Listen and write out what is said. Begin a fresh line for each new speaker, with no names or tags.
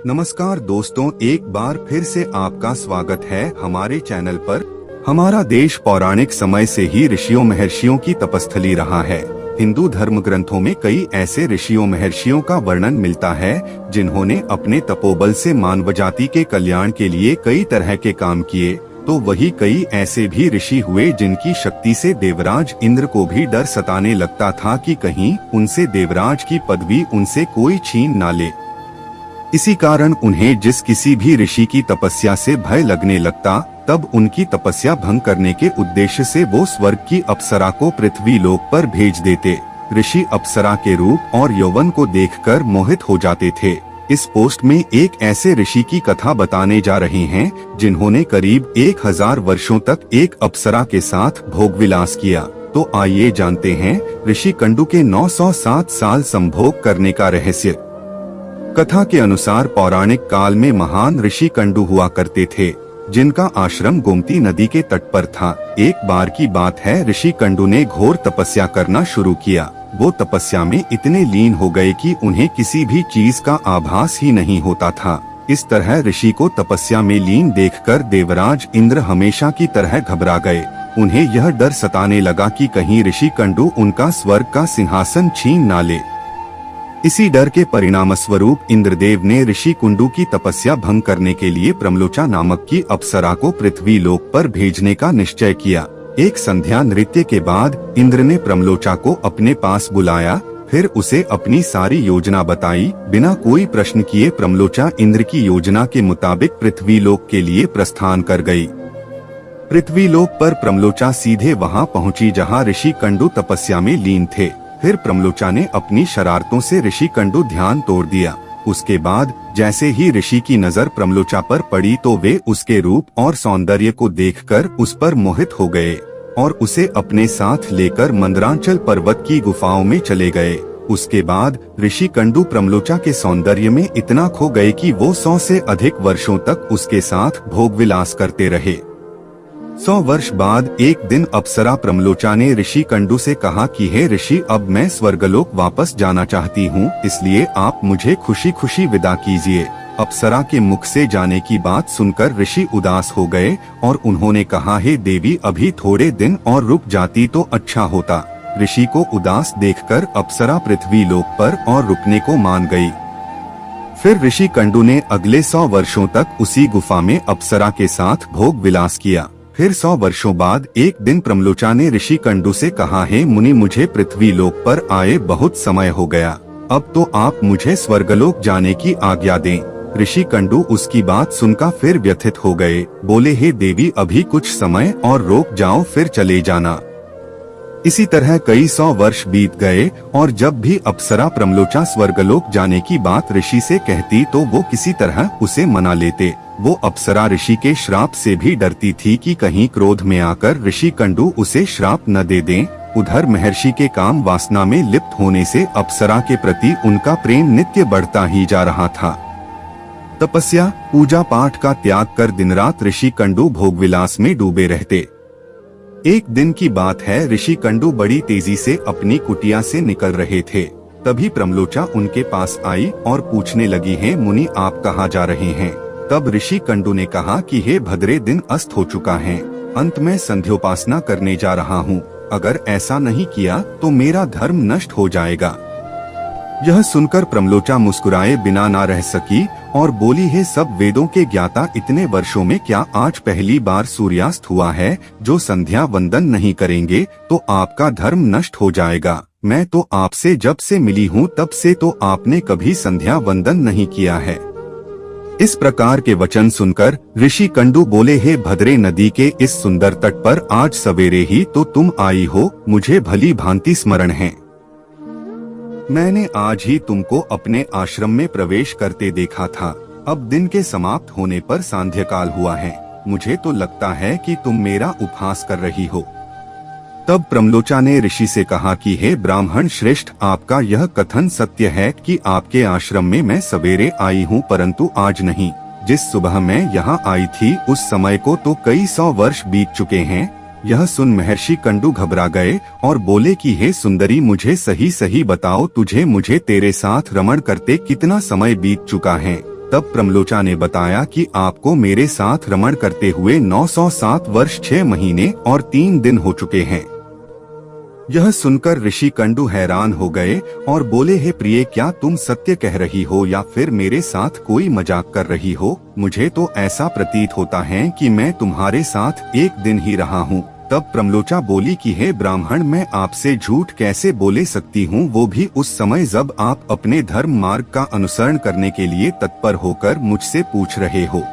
नमस्कार दोस्तों, एक बार फिर से आपका स्वागत है हमारे चैनल पर। हमारा देश पौराणिक समय से ही ऋषियों महर्षियों की तपस्थली रहा है। हिंदू धर्म ग्रंथों में कई ऐसे ऋषियों महर्षियों का वर्णन मिलता है जिन्होंने अपने तपोबल से मानव जाति के कल्याण के लिए कई तरह के काम किए। तो वही कई ऐसे भी ऋषि हुए जिनकी शक्ति से देवराज इंद्र को भी डर सताने लगता था कि कहीं उनसे देवराज की पदवी उनसे कोई छीन ना ले। इसी कारण उन्हें जिस किसी भी ऋषि की तपस्या से भय लगने लगता, तब उनकी तपस्या भंग करने के उद्देश्य से वो स्वर्ग की अप्सरा को पृथ्वी लोक पर भेज देते। ऋषि अप्सरा के रूप और यौवन को देखकर मोहित हो जाते थे। इस पोस्ट में एक ऐसे ऋषि की कथा बताने जा रहे हैं जिन्होंने करीब 1000 वर्षों तक एक अप्सरा के साथ भोग विलास किया। तो आइए जानते हैं ऋषि कंडू के 907 साल संभोग करने का रहस्य। कथा के अनुसार पौराणिक काल में महान ऋषि कंडू हुआ करते थे, जिनका आश्रम गोमती नदी के तट पर था। एक बार की बात है, ऋषि कंडू ने घोर तपस्या करना शुरू किया। वो तपस्या में इतने लीन हो गए कि उन्हें किसी भी चीज का आभास ही नहीं होता था। इस तरह ऋषि को तपस्या में लीन देखकर देवराज इंद्र हमेशा की तरह घबरा गए। उन्हें यह डर सताने लगा कि कहीं ऋषि कंडू उनका स्वर्ग का सिंहासन छीन ना ले। इसी डर के परिणाम स्वरूप इंद्रदेव ने ऋषि कुंडू की तपस्या भंग करने के लिए प्रमलोचा नामक की अप्सरा को पृथ्वी लोक पर भेजने का निश्चय किया। एक संध्या नृत्य के बाद इंद्र ने प्रमलोचा को अपने पास बुलाया, फिर उसे अपनी सारी योजना बताई। बिना कोई प्रश्न किए प्रमलोचा इंद्र की योजना के मुताबिक पृथ्वी लोक के लिए प्रस्थान कर गई। पृथ्वी लोक पर प्रमलोचा सीधे वहां पहुंची जहां ऋषि कंडू तपस्या में लीन थे। फिर प्रमलोचा ने अपनी शरारतों से ऋषि कंडू ध्यान तोड़ दिया। उसके बाद जैसे ही ऋषि की नजर प्रमलोचा पर पड़ी तो वे उसके रूप और सौंदर्य को देखकर उस पर मोहित हो गए और उसे अपने साथ लेकर मंदरांचल पर्वत की गुफाओं में चले गए। उसके बाद ऋषि कंडू प्रमलोचा के सौंदर्य में इतना खो गए कि वो 100 से अधिक वर्षों तक उसके साथ भोग विलास करते रहे। 100 वर्ष बाद एक दिन अप्सरा प्रमलोचा ने ऋषि कंडू से कहा कि हे ऋषि, अब मैं स्वर्गलोक वापस जाना चाहती हूँ, इसलिए आप मुझे खुशी खुशी विदा कीजिए। अप्सरा के मुख से जाने की बात सुनकर ऋषि उदास हो गए और उन्होंने कहा, हे देवी, अभी थोड़े दिन और रुक जाती तो अच्छा होता। ऋषि को उदास देखकर अप्सरा पृथ्वी लोक पर और रुकने को मान गई। फिर ऋषि कंडू ने अगले 100 वर्षों तक उसी गुफा में अप्सरा के साथ भोग विलास किया। फिर 100 वर्षों बाद एक दिन प्रमलोचा ने ऋषि कंडू से कहा, हे मुनि, मुझे पृथ्वी लोक पर आए बहुत समय हो गया, अब तो आप मुझे स्वर्गलोक जाने की आज्ञा दें। ऋषि कंडू उसकी बात सुनकर फिर व्यथित हो गए। बोले, हे देवी, अभी कुछ समय और रोक जाओ, फिर चले जाना। इसी तरह कई 100 वर्ष बीत गए और जब भी अप्सरा प्रमलोचा स्वर्गलोक जाने की बात ऋषि से कहती तो वो किसी तरह उसे मना लेते। वो अप्सरा ऋषि के श्राप से भी डरती थी कि कहीं क्रोध में आकर ऋषि कंडू उसे श्राप न दे दें। उधर महर्षि के काम वासना में लिप्त होने से अप्सरा के प्रति उनका प्रेम नित्य बढ़ता ही जा रहा था। तपस्या पूजा पाठ का त्याग कर दिन रात ऋषि कंडू भोग विलास में डूबे रहते। एक दिन की बात है, ऋषि कंडू बड़ी तेजी से अपनी कुटिया से निकल रहे थे। तभी प्रमलोचा उनके पास आई और पूछने लगी, है मुनि, आप कहाँ जा रहे हैं? तब ऋषि कंडू ने कहा कि हे भद्रे, दिन अस्त हो चुका है, अंत में संध्योपासना करने जा रहा हूँ। अगर ऐसा नहीं किया तो मेरा धर्म नष्ट हो जाएगा। यह सुनकर प्रमलोचा मुस्कुराए बिना ना रह सकी और बोली, है सब वेदों के ज्ञाता, इतने वर्षों में क्या आज पहली बार सूर्यास्त हुआ है? जो संध्या वंदन नहीं करेंगे तो आपका धर्म नष्ट हो जाएगा। मैं तो आपसे जब से मिली हूँ तब से तो आपने कभी संध्या वंदन नहीं किया है। इस प्रकार के वचन सुनकर ऋषि कंडू बोले, हे भद्रे, नदी के इस सुंदर तट पर आज सवेरे ही तो तुम आई हो, मुझे भली भांति स्मरण है। मैंने आज ही तुमको अपने आश्रम में प्रवेश करते देखा था। अब दिन के समाप्त होने पर सांध्य काल हुआ है, मुझे तो लगता है कि तुम मेरा उपहास कर रही हो। तब प्रमलोचा ने ऋषि से कहा कि हे ब्राह्मण श्रेष्ठ, आपका यह कथन सत्य है कि आपके आश्रम में मैं सवेरे आई हूँ, परंतु आज नहीं। जिस सुबह मैं यहाँ आई थी उस समय को तो कई 100 वर्ष बीत चुके हैं। यह सुन महर्षि कंडू घबरा गए और बोले कि हे सुंदरी, मुझे सही सही बताओ, तुझे मुझे तेरे साथ रमण करते कितना समय बीत चुका है? तब प्रमलोचा ने बताया कि आपको मेरे साथ रमण करते हुए 907 वर्ष 6 महीने और 3 दिन हो चुके हैं। यह सुनकर ऋषि कंडू हैरान हो गए और बोले, हे प्रिय, क्या तुम सत्य कह रही हो या फिर मेरे साथ कोई मजाक कर रही हो? मुझे तो ऐसा प्रतीत होता है कि मैं तुम्हारे साथ एक दिन ही रहा हूँ। तब प्रमलोचा बोली कि हे ब्राह्मण, मैं आपसे झूठ कैसे बोले सकती हूँ, वो भी उस समय जब आप अपने धर्म मार्ग का अनुसरण करने के लिए तत्पर होकर मुझसे पूछ रहे हो।